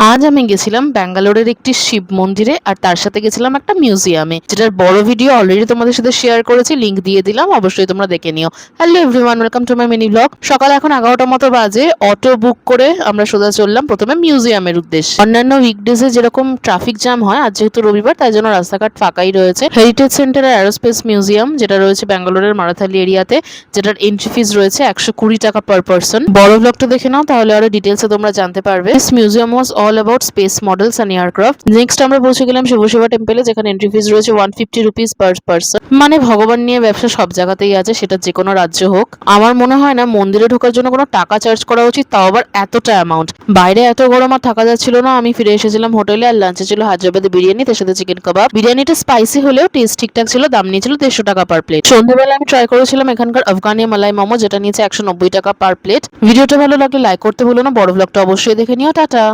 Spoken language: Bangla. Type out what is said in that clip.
আজ আমি গেছিলাম ব্যাঙ্গালোরের একটি শিব মন্দিরে আর তার সাথে গেছিলাম একটা মিউজিয়ামে, যেটার বড় ভিডিও অলরেডি তোমাদের সাথে শেয়ার করেছি, লিংক দিয়ে দিলাম, অবশ্যই তোমরা দেখে নিও। Hello everyone, welcome to my mini blog. সকাল এখন 11টা মতো বাজে। অটো বুক করে আমরা সোজা চললাম প্রথমে মিউজিয়ামের উদ্দেশ্যে। অন্যান্য উইকডেজে যেরকম ট্রাফিক জ্যাম হয়, আজ যেহেতু রবিবার তাই জন্য রাস্তাঘাট ফাঁকাই রয়েছে। হেরিটেজ সেন্টার আর অ্যারোস্পেস মিউজিয়াম, যেটা রয়েছে ব্যাঙ্গালোরের মারাথালি এরিয়াতে, যেটার এন্ট্রি ফিজ রয়েছে 120 টাকা পার পার্সন। বড় ব্লগটা দেখে নাও, তাহলে আরো ডিটেলসে তোমরা জানতে পারবে। This museum was all about space models and aircraft. Next আমরা পৌঁছে গেলাম শিবসেবা টেম্পলে, যেখানে এন্ট্রি ফিজ রয়েছে 150 রুপিস পার পার্সন। মানে ভগবান নিয়ে ব্যবসা সব জায়গাতেই আছে, সেটা যে কোনো রাজ্য হোক। আমার মনে হয় না মন্দিরে ঢোকার জন্য কোনো টাকা চার্জ করা উচিত, তাও আবার এতটা অ্যামাউন্ট। বাইরে এত গরম আর থাকা যাচ্ছিল না। আমি ফিরে এসেছিলাম হোটেলে, আর লাঞ্চে ছিল হায়দ্রাবাদি বিরিয়ানি, তার সাথে চিকেন কাবাব। বিরিয়ানিটা স্পাইসি হলেও টেস্ট ঠিকঠাক ছিল। দাম নিয়েছিল 150 টাকা পার প্লেট। সন্ধ্যাবেলা আমি ট্রাই করেছিলাম এখানকার আফগানি মালাই মোমো, যেটা নিয়েছে 190 টাকা পার প্লেট। ভিডিওটা ভালো লাগলে লাইক করতে ভুলো না। বড় ব্লগটা অবশ্যই দেখে নিও। টাটা।